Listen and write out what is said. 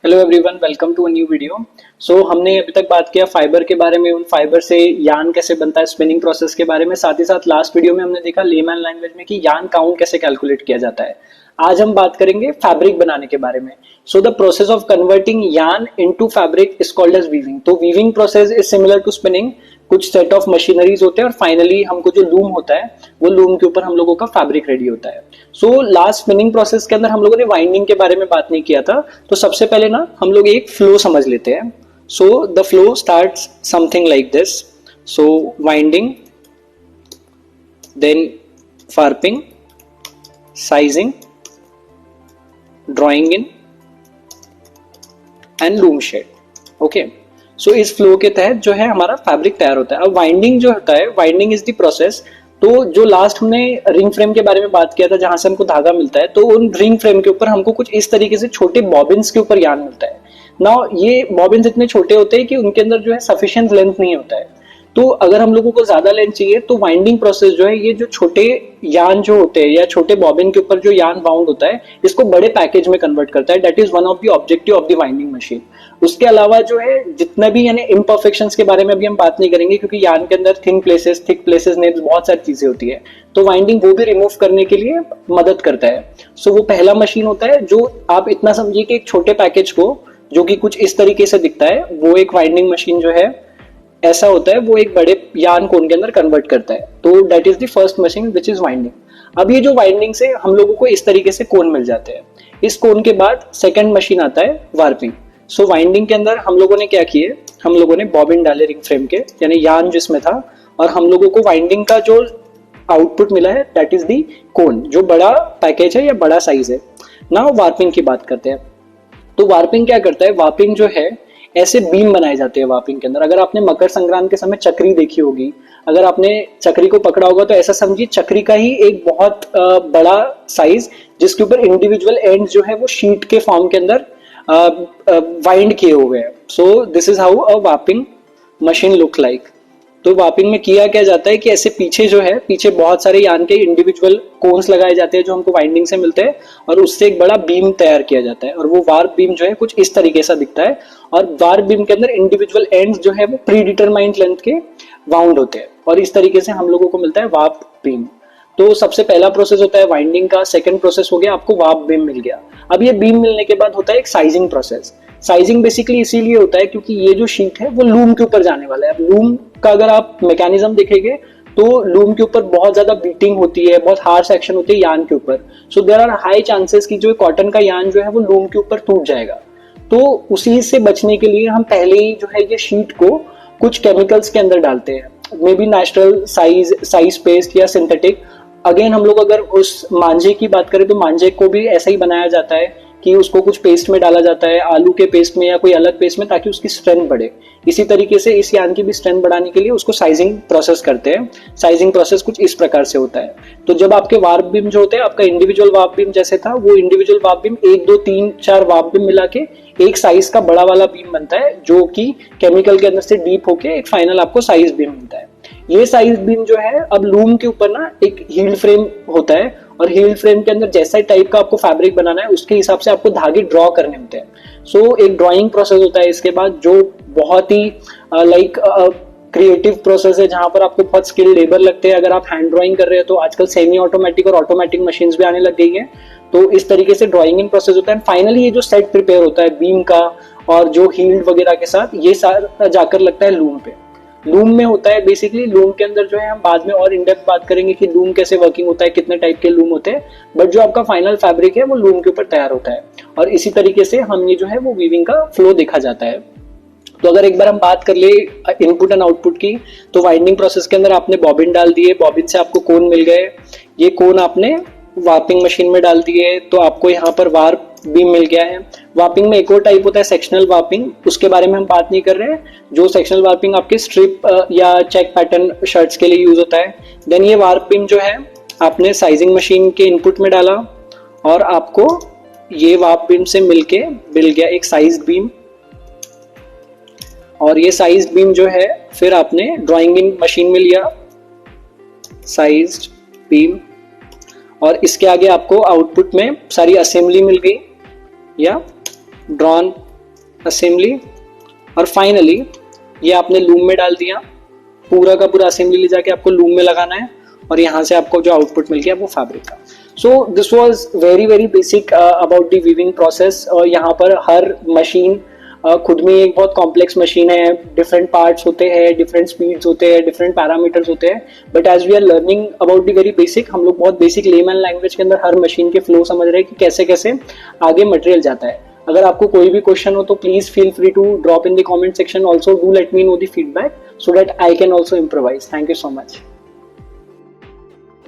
Hello everyone, welcome to a new video. हमने अभी तक बात किया फाइबर के बारे में, उन फाइबर से यार्न कैसे बनता है, स्पिनिंग प्रोसेस के बारे में। साथ ही साथ लास्ट वीडियो में हमने देखा लेमैन लैंग्वेज में कि यार्न काउंट कैसे कैलकुलेट किया जाता है। आज हम बात करेंगे फैब्रिक बनाने के बारे में। The process of converting yarn into fabric is called as weaving. तो weaving process is similar to spinning. कुछ सेट ऑफ मशीनरीज होते हैं और फाइनली हमको जो लूम होता है वो लूम के ऊपर हम लोगों का फैब्रिक रेडी होता है। लास्ट स्पिनिंग प्रोसेस के अंदर हम लोगों ने वाइंडिंग के बारे में बात नहीं किया था। तो सबसे पहले ना हम लोग एक फ्लो समझ लेते हैं। The flow starts something like this. Winding, then warping, sizing, drawing in and loom shed. Okay, इस फ्लो के तहत जो है हमारा फैब्रिक तैयार होता है। अब वाइंडिंग जो होता है, वाइंडिंग इज द प्रोसेस। तो जो लास्ट हमने रिंग फ्रेम के बारे में बात किया था, जहां से हमको धागा मिलता है, तो उन रिंग फ्रेम के ऊपर हमको कुछ इस तरीके से छोटे बॉबिन्स के ऊपर यार्न मिलता है। नाउ ये बॉबिन्स इतने छोटे होते हैं कि उनके अंदर जो है सफिशिएंट लेंथ नहीं होता है। तो अगर हम लोगों को ज्यादा लेंथ चाहिए तो वाइंडिंग प्रोसेस जो है, ये जो छोटे यार्न जो होते हैं या छोटे बॉबिन के ऊपर जो यार्न बाउंड होता है, इसको बड़े पैकेज में कन्वर्ट करता है। That is one of the objective of the winding machine. उसके अलावा जो है जितना भी यानी इम्परफेक्शंस के बारे में अभी हम बात नहीं करेंगे, क्योंकि यार्न के अंदर थिन प्लेसेस, थिक प्लेसेस, नेब्स, बहुत सारी चीजें होती है। तो वाइंडिंग वो भी रिमूव करने के लिए मदद करता है। वो पहला मशीन होता है जो आप इतना समझिए कि एक छोटे पैकेज को, जो कि कुछ इस तरीके से दिखता है, वो एक वाइंडिंग मशीन जो है ऐसा होता है, वो एक बड़े यार्न कोन के अंदर कन्वर्ट करता है। तो that is the first machine which is winding. अब ये जो वाइंडिंग से हम लोगों को इस तरीके से कोन मिल जाते हैं। इस कोन के बाद सेकंड मशीन आता है वार्पिंग। वाइंडिंग के अंदर हम लोगों ने क्या किए, हम लोगों ने बॉबिन डाले रिंग फ्रेम के, यानी यार्न जिसमें था, और हम लोगों को वाइंडिंग का जो आउटपुट मिला है दैट इज दी कोन, जो बड़ा पैकेज है या बड़ा साइज है। नाउ वार्पिंग की बात करते हैं। तो वार्पिंग क्या करता है, वार्पिंग जो है ऐसे बीम बनाए जाते हैं वार्पिंग के अंदर। अगर आपने मकर संक्रांत के समय चक्री देखी होगी, अगर आपने चक्री को पकड़ा होगा, तो ऐसा समझिए चक्री का ही एक बहुत बड़ा साइज, जिसके ऊपर इंडिविजुअल एंड जो है वो शीट के फॉर्म के अंदर वाइंड किए हुए हैं। This is how a warping machine look like. तो वार्पिंग में किया क्या जाता है कि ऐसे पीछे जो है, पीछे बहुत सारे यार्न के इंडिविजुअल कोन्स लगाए जाते हैं जो हमको वाइंडिंग से मिलते हैं, और उससे एक बड़ा बीम तैयार किया जाता है। और वो वार्प बीम जो है कुछ इस तरीके से दिखता है। और वार्प बीम के अंदर इंडिविजुअल एंड्स जो है वो प्री डिटरमाइंड लेंथ के वाउंड होते हैं, और इस तरीके से हम लोगों को मिलता है वार्प बीम। तो सबसे पहला प्रोसेस होता है वाइंडिंग का। सेकंड प्रोसेस हो गया आपको वार्प बीम मिल गया। अब ये बीम मिलने के बाद होता है एक साइजिंग प्रोसेस। साइजिंग बेसिकली इसीलिए होता है क्योंकि ये जो शीट है वो लूम के ऊपर जाने वाला है। अब लूम का अगर आप मैकेनिज्म देखेंगे तो लूम के ऊपर बहुत ज्यादा बीटिंग होती है, बहुत हार्श एक्शन होती है यार्न के ऊपर। देयर आर हाई चांसेस कि जो कॉटन का यार्न जो है वो लूम के ऊपर टूट जाएगा। तो उसी से बचने के लिए हम पहले ही जो है ये शीट को कुछ केमिकल्स के अंदर डालते हैं, may be natural size paste या सिंथेटिक। अगेन हम लोग अगर उस मांझे की बात करें तो मांझे को भी ऐसा ही बनाया जाता है कि उसको कुछ पेस्ट में डाला जाता है, आलू के पेस्ट में या कोई अलग पेस्ट में, ताकि उसकी स्ट्रेंथ बढ़े। इसी तरीके से इस यार्न की भी स्ट्रेंथ बढ़ाने के लिए उसको साइजिंग प्रोसेस करते हैं। साइजिंग प्रोसेस कुछ इस प्रकार से होता है। तो जब आपके वार्प बीम जो होते हैं, आपका इंडिविजुअल वार्प बीम जैसे था, वो individual warp beam 1 2 3 4 warp beam मिला के एक साइज का बड़ा वाला बीम बनता है, जो कि केमिकल के अंदर से डीप होके एक फाइनल आपको साइज बीम मिलता है। ये साइज बीम जो है, अब लूम के ऊपर ना एक हील्ड फ्रेम होता है, और हील्ड फ्रेम के अंदर जैसा टाइप का आपको फैब्रिक बनाना है उसके हिसाब से आपको धागे ड्रॉ करने होते हैं। एक ड्राइंग प्रोसेस होता है इसके बाद, जो बहुत ही लाइक क्रिएटिव प्रोसेस है, जहां पर आपको बहुत स्किल लेबर लगते हैं। अगर आप हैंड ड्राइंग कर रहे हो तो आजकल सेमी ऑटोमेटिक और ऑटोमेटिक मशीन्स भी आने लग गई हैं। तो इस तरीके से ड्राइंग इन प्रोसेस होता है। फाइनली ये जो सेट प्रिपेयर होता है बीम का और जो हील्ड वगैरह के साथ, ये सारा जाकर लगता है लूम पे। लूम में होता है बेसिकली, लूम के अंदर जो है हम बाद में और इन डेप्थ बात करेंगे कि लूम कैसे वर्किंग होता है, कितने टाइप के लूम होते हैं, बट जो आपका फाइनल फैब्रिक है वो लूम के ऊपर तैयार होता है। और इसी तरीके से हम ये जो है वो वीविंग का फ्लो देखा जाता है। तो अगर एक बार हम बात कर ले इनपुट एंड आउटपुट की, तो वाइंडिंग प्रोसेस के अंदर आपने बॉबिन डाल दिए, बॉबिन से आपको कोन मिल गए, ये कोन आपने वार्पिंग मशीन में डाल दिए, तो आपको यहाँ पर वार्प बीम मिल गया है। वार्पिंग में एक और टाइप होता है सेक्शनल वार्पिंग, उसके बारे में हम बात नहीं कर रहे हैं। जो सेक्शनल वार्पिंग आपके स्ट्रिप या चेक पैटर्न शर्ट्स के लिए यूज होता है। देन ये वार्प बीम जो है आपने साइजिंग मशीन के इनपुट में डाला, और आपको ये वार्प बीम से मिलके मिल गया एक साइज बीम। और ये साइज बीम जो है फिर आपने ड्राइंग इन मशीन में लिया, साइज्ड बीम, और इसके आगे आपको आउटपुट में सारी असेंबली मिल गई या ड्रॉन असेंबली, और फाइनली ये आपने लूम में डाल दिया, पूरा का पूरा असेंबली ले जाके आपको लूम में लगाना है, और यहाँ से आपको जो आउटपुट मिल गया वो फैब्रिक का। So this was very basic about the weaving process. यहाँ पर हर मशीन खुद में एक बहुत कॉम्प्लेक्स मशीन है, डिफरेंट पार्ट्स होते हैं, डिफरेंट स्पीड्स होते हैं, डिफरेंट पैरामीटर्स होते हैं, but as we are learning about the very basic, हम लोग बहुत बेसिक लेमैन लैंग्वेज के अंदर हर मशीन के फ्लो समझ रहे हैं कि कैसे कैसे आगे मटेरियल जाता है। अगर आपको कोई भी क्वेश्चन हो तो please feel free to drop in the comment section, also do let me know the feedback so that I can also improvise. Thank you so much.